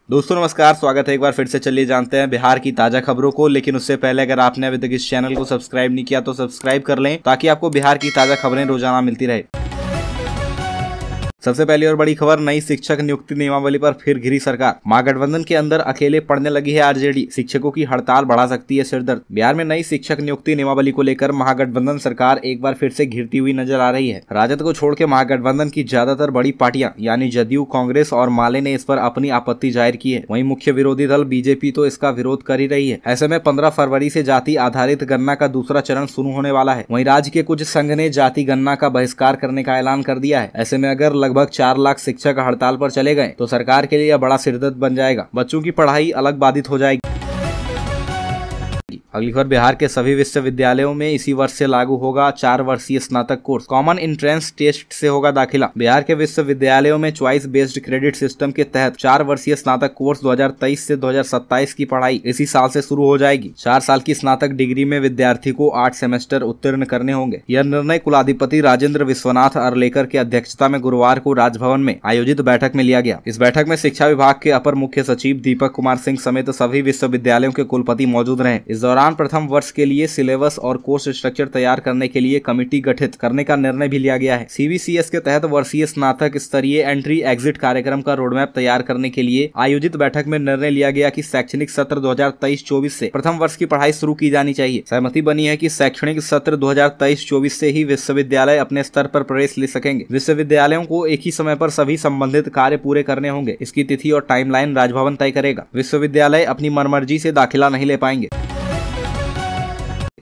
दोस्तों नमस्कार, स्वागत है एक बार फिर से। चलिए जानते हैं बिहार की ताजा खबरों को, लेकिन उससे पहले अगर आपने अभी तक इस चैनल को सब्सक्राइब नहीं किया तो सब्सक्राइब कर लें ताकि आपको बिहार की ताजा खबरें रोजाना मिलती रहे। सबसे पहली और बड़ी खबर, नई शिक्षक नियुक्ति नियमावली पर फिर घिरी सरकार। महागठबंधन के अंदर अकेले पड़ने लगी है आरजेडी, शिक्षकों की हड़ताल बढ़ा सकती है सिरदर्द। बिहार में नई शिक्षक नियुक्ति नियमावली को लेकर महागठबंधन सरकार एक बार फिर से घिरती हुई नजर आ रही है। राजद को छोड़ के महागठबंधन की ज्यादातर बड़ी पार्टियां यानी जदयू, कांग्रेस और माले ने इस पर अपनी आपत्ति जाहिर की है। वहीं मुख्य विरोधी दल बीजेपी तो इसका विरोध कर ही रही है। ऐसे में 15 फरवरी से जाति आधारित गणना का दूसरा चरण शुरू होने वाला है। वहीं राज्य के कुछ संघ ने जाति गणना का बहिष्कार करने का ऐलान कर दिया है। ऐसे में अगर लगभग 4 लाख शिक्षक हड़ताल पर चले गए तो सरकार के लिए यह बड़ा सिरदर्द बन जाएगा। बच्चों की पढ़ाई अलग बाधित हो जाएगी। अगली खबर, बिहार के सभी विश्वविद्यालयों में इसी वर्ष से लागू होगा 4 वर्षीय स्नातक कोर्स। कॉमन एंट्रेंस टेस्ट से होगा दाखिला। बिहार के विश्वविद्यालयों में चॉइस बेस्ड क्रेडिट सिस्टम के तहत 4 वर्षीय स्नातक कोर्स 2023 से 2027 की पढ़ाई इसी साल से शुरू हो जाएगी। 4 साल की स्नातक डिग्री में विद्यार्थी को 8 सेमेस्टर उत्तीर्ण करने होंगे। यह निर्णय कुलाधिपति राजेंद्र विश्वनाथ अरलेकर की अध्यक्षता में गुरुवार को राजभवन में आयोजित बैठक में लिया गया। इस बैठक में शिक्षा विभाग के अपर मुख्य सचिव दीपक कुमार सिंह समेत सभी विश्वविद्यालयों के कुलपति मौजूद रहे। इस दौरान प्रथम वर्ष के लिए सिलेबस और कोर्स स्ट्रक्चर तैयार करने के लिए कमेटी गठित करने का निर्णय भी लिया गया है। सीबीसीएस के तहत वर्षीय स्नातक स्तरीय एंट्री एग्जिट कार्यक्रम का रोडमैप तैयार करने के लिए आयोजित बैठक में निर्णय लिया गया कि शैक्षणिक सत्र 2023-24 से प्रथम वर्ष की पढ़ाई शुरू की जानी चाहिए। सहमति बनी है कि शैक्षणिक सत्र 2023-24 से ही विश्वविद्यालय अपने स्तर पर प्रवेश ले सकेंगे। विश्वविद्यालयों को एक ही समय पर सभी संबंधित कार्य पूरे करने होंगे। इसकी तिथि और टाइमलाइन राजभवन तय करेगा। विश्वविद्यालय अपनी मनमर्जी से दाखिला नहीं ले पाएंगे।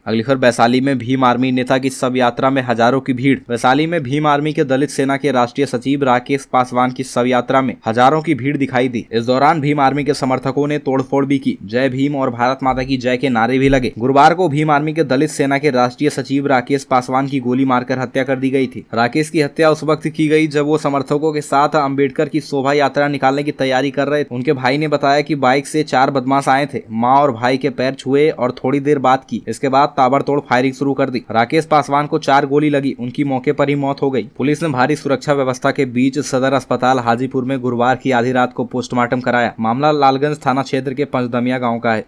अगली खबर, वैशाली में भीम आर्मी नेता की शव यात्रा में हजारों की भीड़। वैशाली में भीम आर्मी के दलित सेना के राष्ट्रीय सचिव राकेश पासवान की शव यात्रा में हजारों की भीड़ दिखाई दी। इस दौरान भीम आर्मी के समर्थकों ने तोड़फोड़ भी की। जय भीम और भारत माता की जय के नारे भी लगे। गुरुवार को भीम आर्मी के दलित सेना के राष्ट्रीय सचिव राकेश पासवान की गोली मारकर हत्या कर दी गई थी। राकेश की हत्या उस वक्त की गई जब वो समर्थकों के साथ अम्बेडकर की शोभा यात्रा निकालने की तैयारी कर रहे थे। उनके भाई ने बताया कि बाइक से 4 बदमाश आए थे, माँ और भाई के पैर छुए और थोड़ी देर बात की। इसके बाद ताबड़तोड़ फायरिंग शुरू कर दी। राकेश पासवान को 4 गोली लगी। उनकी मौके पर ही मौत हो गई। पुलिस ने भारी सुरक्षा व्यवस्था के बीच सदर अस्पताल हाजीपुर में गुरुवार की आधी रात को पोस्टमार्टम कराया। मामला लालगंज थाना क्षेत्र के पंचदमिया गांव का है।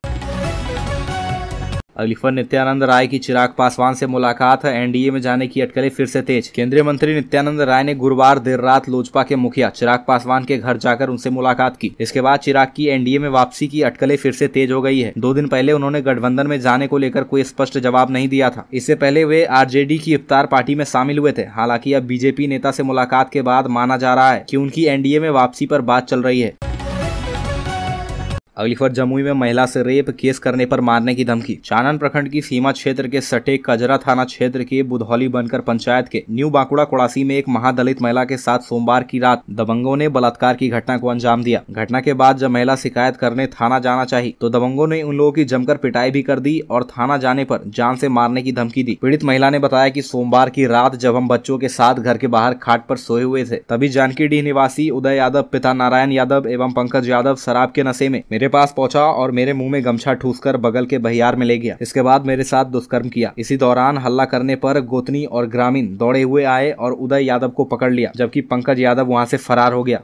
अगली खबर, नित्यानंद राय की चिराग पासवान से मुलाकात। एनडीए में जाने की अटकलें फिर से तेज। केंद्रीय मंत्री नित्यानंद राय ने गुरुवार देर रात लोजपा के मुखिया चिराग पासवान के घर जाकर उनसे मुलाकात की। इसके बाद चिराग की एनडीए में वापसी की अटकलें फिर से तेज हो गई है। 2 दिन पहले उन्होंने गठबंधन में जाने को लेकर कोई स्पष्ट जवाब नहीं दिया था। इससे पहले वे आरजेडी की इफ्तार पार्टी में शामिल हुए थे। हालांकि अब बीजेपी नेता से मुलाकात के बाद माना जा रहा है कि उनकी एनडीए में वापसी पर बात चल रही है। अगली खबर, जमुई में महिला से रेप केस करने पर मारने की धमकी। चानन प्रखंड की सीमा क्षेत्र के सटे कजरा थाना क्षेत्र के बुधौली बनकर पंचायत के न्यू बांकुड़ा कोड़ासी में एक महादलित महिला के साथ सोमवार की रात दबंगों ने बलात्कार की घटना को अंजाम दिया। घटना के बाद जब महिला शिकायत करने थाना जाना चाहिए तो दबंगों ने उन लोगों की जमकर पिटाई भी कर दी और थाना जाने पर जान से मारने की धमकी दी। पीड़ित महिला ने बताया कि सोमवार की रात जब हम बच्चों के साथ घर के बाहर खाट पर सोए हुए थे, तभी जानकीडीह निवासी उदय यादव, पिता नारायण यादव एवं पंकज यादव शराब के नशे में मेरे पास पहुंचा और मेरे मुंह में गमछा ठूसकर बगल के बहियार में ले गया। इसके बाद मेरे साथ दुष्कर्म किया। इसी दौरान हल्ला करने पर गोतनी और ग्रामीण दौड़े हुए आए और उदय यादव को पकड़ लिया, जबकि पंकज यादव वहां से फरार हो गया।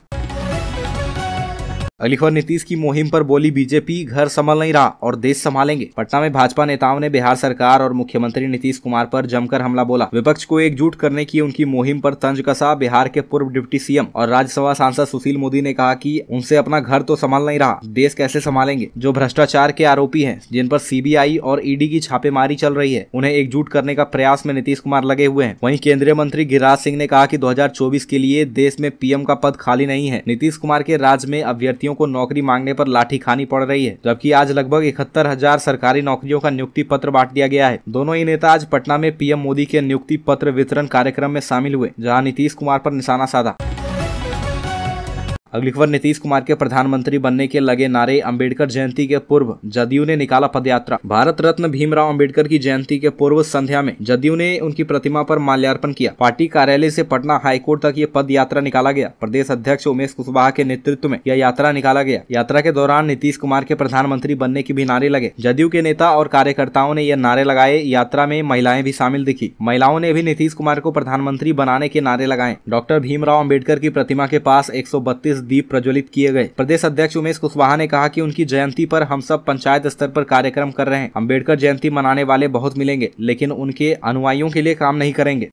अगली खबर, नीतीश की मुहिम पर बोली बीजेपी घर संभल नहीं रहा और देश संभालेंगे। पटना में भाजपा नेताओं ने बिहार सरकार और मुख्यमंत्री नीतीश कुमार पर जमकर हमला बोला। विपक्ष को एकजुट करने की उनकी मुहिम पर तंज कसा। बिहार के पूर्व डिप्टी सीएम और राज्यसभा सांसद सुशील मोदी ने कहा कि उनसे अपना घर तो संभाल नहीं रहा, देश कैसे संभालेंगे। जो भ्रष्टाचार के आरोपी हैं, जिन पर सीबीआई और ईडी की छापेमारी चल रही है, उन्हें एकजुट करने का प्रयास में नीतीश कुमार लगे हुए हैं। वहीं केंद्रीय मंत्री गिरिराज सिंह ने कहा कि 2024 के लिए देश में पीएम का पद खाली नहीं है। नीतीश कुमार के राज्य में अभ्यर्थियों को नौकरी मांगने पर लाठी खानी पड़ रही है, जबकि आज लगभग 71,000 सरकारी नौकरियों का नियुक्ति पत्र बांट दिया गया है। दोनों ही नेता आज पटना में पीएम मोदी के नियुक्ति पत्र वितरण कार्यक्रम में शामिल हुए, जहां नीतीश कुमार पर निशाना साधा। अगली खबर, नीतीश कुमार के प्रधानमंत्री बनने के लगे नारे। अंबेडकर जयंती के पूर्व जदयू ने निकाला पदयात्रा। भारत रत्न भीमराव अंबेडकर की जयंती के पूर्व संध्या में जदयू ने उनकी प्रतिमा पर माल्यार्पण किया। पार्टी कार्यालय से पटना हाईकोर्ट तक ये पद यात्रा निकाला गया। प्रदेश अध्यक्ष उमेश कुशवाहा के नेतृत्व में यह यात्रा निकाला गया। यात्रा के दौरान नीतीश कुमार के प्रधानमंत्री बनने के भी नारे लगे। जदयू के नेता और कार्यकर्ताओं ने यह नारे लगाए। यात्रा में महिलाएं भी शामिल दिखी। महिलाओं ने भी नीतीश कुमार को प्रधानमंत्री बनाने के नारे लगाए। डॉक्टर भीमराव अंबेडकर की प्रतिमा के पास 132 दीप प्रज्वलित किए गए। प्रदेश अध्यक्ष उमेश कुशवाहा ने कहा कि उनकी जयंती पर हम सब पंचायत स्तर पर कार्यक्रम कर रहे हैं। अम्बेडकर जयंती मनाने वाले बहुत मिलेंगे, लेकिन उनके अनुयायियों के लिए काम नहीं करेंगे।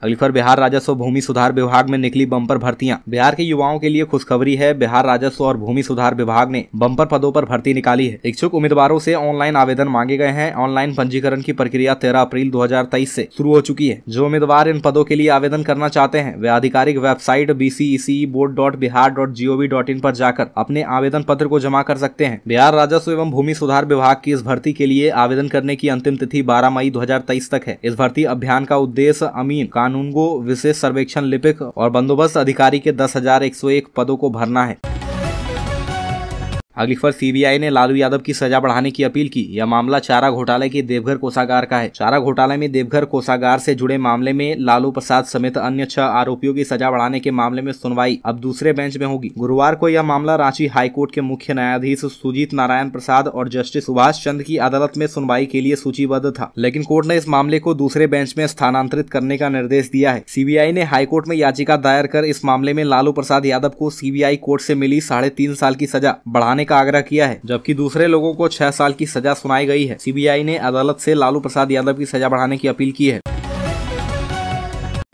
अगली खबर बिहार राजस्व और भूमि सुधार विभाग में निकली बम्पर भर्तियां। बिहार के युवाओं के लिए खुशखबरी है। बिहार राजस्व और भूमि सुधार विभाग ने बम्पर पदों पर भर्ती निकाली है। इच्छुक उम्मीदवारों से ऑनलाइन आवेदन मांगे गए हैं। ऑनलाइन पंजीकरण की प्रक्रिया 13 अप्रैल 2023 से शुरू हो चुकी है। जो उम्मीदवार इन पदों के लिए आवेदन करना चाहते हैं वे आधिकारिक वेबसाइट bceceboard.bihar.gov.in पर जाकर अपने आवेदन पत्र को जमा कर सकते हैं। बिहार राजस्व एवं भूमि सुधार विभाग की इस भर्ती के लिए आवेदन करने की अंतिम तिथि 12 मई 2023 तक है। इस भर्ती अभियान का उद्देश्य अमीन, कानूनगो, विशेष सर्वेक्षण लिपिक और बंदोबस्त अधिकारी के 10,101 पदों को भरना है। अगली खबर सीबीआई ने लालू यादव की सजा बढ़ाने की अपील की। यह मामला चारा घोटाले के देवघर कोषागार का है। चारा घोटाले में देवघर कोषागार से जुड़े मामले में लालू प्रसाद समेत अन्य 6 आरोपियों की सजा बढ़ाने के मामले में सुनवाई अब दूसरे बेंच में होगी। गुरुवार को यह मामला रांची हाईकोर्ट के मुख्य न्यायाधीश सुजीत नारायण प्रसाद और जस्टिस सुभाष चंद्र की अदालत में सुनवाई के लिए सूचीबद्ध था, लेकिन कोर्ट ने इस मामले को दूसरे बेंच में स्थानांतरित करने का निर्देश दिया है। सीबीआई ने हाईकोर्ट में याचिका दायर कर इस मामले में लालू प्रसाद यादव को सीबीआई कोर्ट से मिली 3.5 साल की सजा बढ़ाने का आग्रह किया है, जबकि दूसरे लोगों को 6 साल की सजा सुनाई गई है। सीबीआई ने अदालत से लालू प्रसाद यादव की सजा बढ़ाने की अपील की है।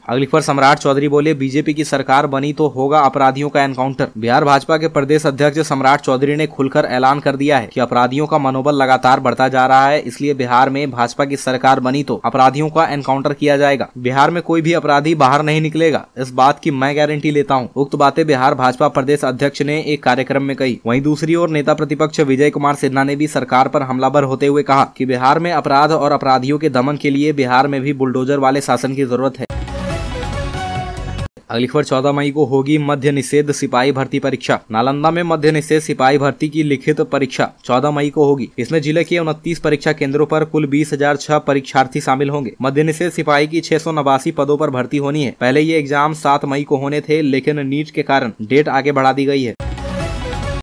अगली खबर सम्राट चौधरी बोले, बीजेपी की सरकार बनी तो होगा अपराधियों का एनकाउंटर। बिहार भाजपा के प्रदेश अध्यक्ष सम्राट चौधरी ने खुलकर ऐलान कर दिया है कि अपराधियों का मनोबल लगातार बढ़ता जा रहा है, इसलिए बिहार में भाजपा की सरकार बनी तो अपराधियों का एनकाउंटर किया जाएगा। बिहार में कोई भी अपराधी बाहर नहीं निकलेगा, इस बात की मैं गारंटी लेता हूँ। उक्त बातें बिहार भाजपा प्रदेश अध्यक्ष ने एक कार्यक्रम में कही। वहीं दूसरी ओर नेता प्रतिपक्ष विजय कुमार सिन्हा ने भी सरकार पर हमलावर होते हुए कहा कि बिहार में अपराध और अपराधियों के दमन के लिए बिहार में भी बुलडोजर वाले शासन की जरूरत है। अगली खबर 14 मई को होगी मध्य निषेध सिपाही भर्ती परीक्षा। नालंदा में मध्य निषेध सिपाही भर्ती की लिखित परीक्षा 14 मई को होगी। इसमें जिले के 29 परीक्षा केंद्रों पर कुल 20,006 परीक्षार्थी शामिल होंगे। मध्य निषेध सिपाही की 689 पदों पर भर्ती होनी है। पहले ये एग्जाम 7 मई को होने थे, लेकिन नीट के कारण डेट आगे बढ़ा दी गई है।